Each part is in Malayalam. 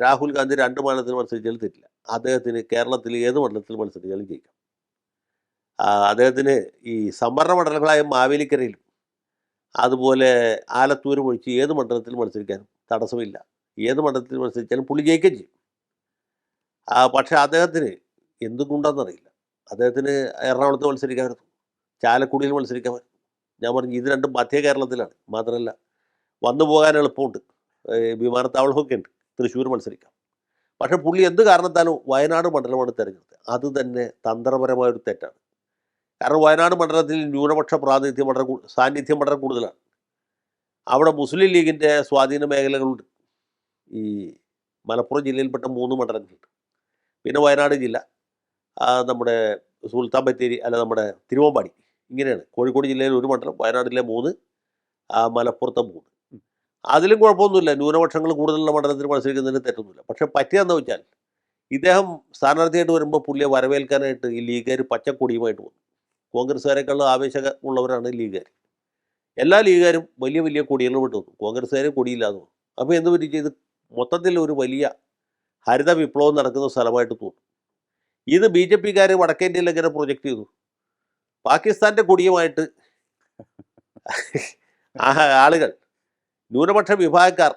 രാഹുൽ ഗാന്ധി 2 മണ്ഡലത്തിൽ മത്സരിച്ചാലും തെറ്റില്ല. അദ്ദേഹത്തിന് കേരളത്തിൽ ഏത് മണ്ഡലത്തിൽ മത്സരിച്ചാലും ജയിക്കാം. അദ്ദേഹത്തിന് ഈ സംവരണ മണ്ഡലങ്ങളായ മാവേലിക്കരയിലും അതുപോലെ ആലത്തൂരും ഒഴിച്ച് ഏത് മണ്ഡലത്തിൽ മത്സരിക്കാനും തടസ്സമില്ല. ഏത് മണ്ഡലത്തിൽ മത്സരിച്ചാലും പുള്ളി ജയിക്കുകയും ചെയ്യും. പക്ഷേ അദ്ദേഹത്തിന് എന്തുകൊണ്ടാണെന്നറിയില്ല. അദ്ദേഹത്തിന് എറണാകുളത്ത് മത്സരിക്കാമായിരുന്നു, ചാലക്കുടിയിൽ മത്സരിക്കാമായിരുന്നു. ഞാൻ പറഞ്ഞു ഇത് രണ്ടും മധ്യ കേരളത്തിലാണ്. മാത്രമല്ല വന്നു പോകാൻ എളുപ്പമുണ്ട്, വിമാനത്താവളമൊക്കെ ഉണ്ട്. തൃശ്ശൂർ മത്സരിക്കാം. പക്ഷേ പുള്ളി എന്ത് കാരണത്താലും വയനാട് മണ്ഡലമാണ് തിരഞ്ഞെടുത്തത്. അത് തന്നെ തന്ത്രപരമായൊരു തെറ്റാണ്. കാരണം വയനാട് മണ്ഡലത്തിൽ ന്യൂനപക്ഷ പ്രാതിനിധ്യം സാന്നിധ്യം വളരെ കൂടുതലാണ്. അവിടെ മുസ്ലിം ലീഗിൻ്റെ സ്വാധീന മേഖലകളുണ്ട്. ഈ മലപ്പുറം ജില്ലയിൽപ്പെട്ട 3 മണ്ഡലങ്ങളുണ്ട്. പിന്നെ വയനാട് ജില്ല, നമ്മുടെ സുൽത്താൻ ബത്തേരി, നമ്മുടെ തിരുവമ്പാടി, ഇങ്ങനെയാണ്. കോഴിക്കോട് ജില്ലയിൽ 1 മണ്ഡലം, വയനാട്ടിലെ 3, മലപ്പുറത്തെ 3. അതിലും കുഴപ്പമൊന്നുമില്ല. ന്യൂനപക്ഷങ്ങൾ കൂടുതലുള്ള മണ്ഡലത്തിൽ മത്സരിക്കുന്നതിന് തെറ്റൊന്നുമില്ല. പക്ഷേ പറ്റിയതെന്ന് വെച്ചാൽ ഇദ്ദേഹം സ്ഥാനാർത്ഥിയായിട്ട് വരുമ്പോൾ പുള്ളിയെ വരവേൽക്കാനായിട്ട് ഈ ലീഗുകാർ പച്ചക്കൊടിയുമായിട്ട് വന്നു. കോൺഗ്രസ്സുകാരെക്കാളും ആവേശമുള്ളവരാണ് ലീഗുകാർ. എല്ലാ ലീഗുകാരും വലിയ വലിയ കൊടികൾ വിട്ടു വന്നു. കോൺഗ്രസ്സുകാർ കൊടിയില്ലാതെ വന്നു. അപ്പോൾ എന്ത് പറ്റി, ചെയ്ത് മൊത്തത്തിൽ ഒരു വലിയ ഹരിത വിപ്ലവം നടക്കുന്ന സ്ഥലമായിട്ട് തോന്നും. ഇത് ബി ജെ പിക്കാർ വടക്കേ ഇന്ത്യയിൽ എങ്ങനെ പ്രൊജക്റ്റ് ചെയ്തു? പാകിസ്ഥാൻ്റെ കൊടിയുമായിട്ട് ആളുകൾ, ന്യൂനപക്ഷ വിഭാഗക്കാർ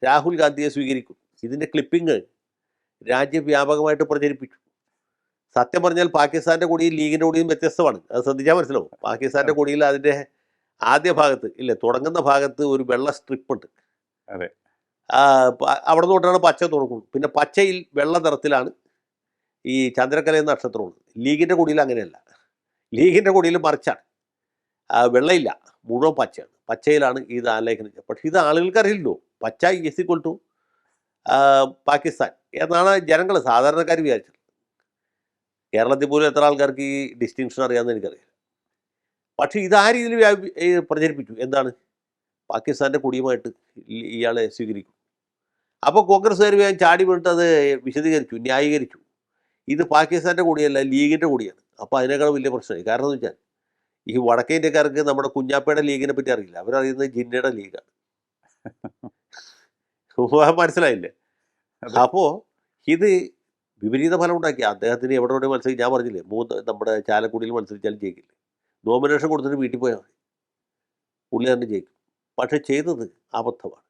രാഹുൽ ഗാന്ധിയെ സ്വീകരിക്കും. ഇതിൻ്റെ ക്ലിപ്പിങ് രാജ്യവ്യാപകമായിട്ട് പ്രചരിപ്പിച്ചു. സത്യം പറഞ്ഞാൽ പാകിസ്ഥാൻ്റെ കൊടിയും ലീഗിൻ്റെ കൊടിയും വ്യത്യസ്തമാണ്. അത് ശ്രദ്ധിച്ചാൽ മനസ്സിലാവും. പാകിസ്ഥാൻ്റെ കൊടിയിൽ അതിൻ്റെ ആദ്യ ഭാഗത്ത് ഇല്ലേ, തുടങ്ങുന്ന ഭാഗത്ത് ഒരു വെള്ള സ്ട്രിപ്പ് ഉണ്ട്. അതെ, അവിടെ നിന്ന് തൊട്ടാണ് പച്ച തുടങ്ങുന്നത്. പിന്നെ പച്ചയിൽ വെള്ള നിറത്തിലാണ് ഈ ചന്ദ്രക്കല എന്ന നക്ഷത്രമുള്ളത്. ലീഗിൻ്റെ കൊടിയിൽ അങ്ങനെയല്ല. ലീഗിൻ്റെ കൊടിയിൽ മറിച്ചാണ്, വെള്ളയില്ല, മുഴുവൻ പച്ചയാണ്. പച്ചയിലാണ് ഇത് ആലേഖനം ചെയ്യുക. പക്ഷേ ഇത് ആളുകൾക്കറിയില്ലല്ലോ. പച്ച ഈസ് ഈക്വൽ ടു പാകിസ്ഥാൻ എന്നാണ് ജനങ്ങൾ, സാധാരണക്കാർ വിചാരിച്ചത്. കേരളത്തിൽ പോലും എത്ര ആൾക്കാർക്ക് ഈ ഡിസ്റ്റിങ്ഷൻ അറിയാമെന്ന് എനിക്കറിയില്ല. പക്ഷേ ഇത് ആ രീതിയിൽ പ്രചരിപ്പിച്ചു. എന്താണ്, പാകിസ്ഥാൻ്റെ കൊടിയുമായിട്ട് ഇയാളെ സ്വീകരിക്കും. അപ്പോൾ കോൺഗ്രസ്സുകാർ വേഗം ചാടി വീണിട്ട് അത് വിശദീകരിച്ചു, ന്യായീകരിച്ചു. ഇത് പാകിസ്ഥാൻ്റെ കൊടിയല്ല, ലീഗിൻ്റെ കൊടിയാണ്. അപ്പോൾ അതിനേക്കാൾ വലിയ പ്രശ്നമായി. കാരണം എന്ന് വെച്ചാൽ ഈ വടക്കേ ഇന്ത്യക്കാർക്ക് നമ്മുടെ കുഞ്ഞാപ്പയുടെ ലീഗിനെ പറ്റി അറിയില്ല. അവരറിയുന്നത് ജിന്നയുടെ ലീഗാണ്. മനസ്സിലായില്ലേ? അപ്പോൾ ഇത് വിപരീത ഫലം ഉണ്ടാക്കി. അദ്ദേഹത്തിന് എവിടെ മത്സരിക്കും. ഞാൻ പറഞ്ഞില്ലേ, നമ്മുടെ ചാലക്കുടിയിൽ മത്സരിച്ചാലും ജയിക്കില്ലേ. നോമിനേഷൻ കൊടുത്തിട്ട് വീട്ടിൽ പോയാൽ മതി, പുള്ളി തന്നെ ജയിക്കും. പക്ഷേ ചെയ്തത് അബദ്ധമാണ്.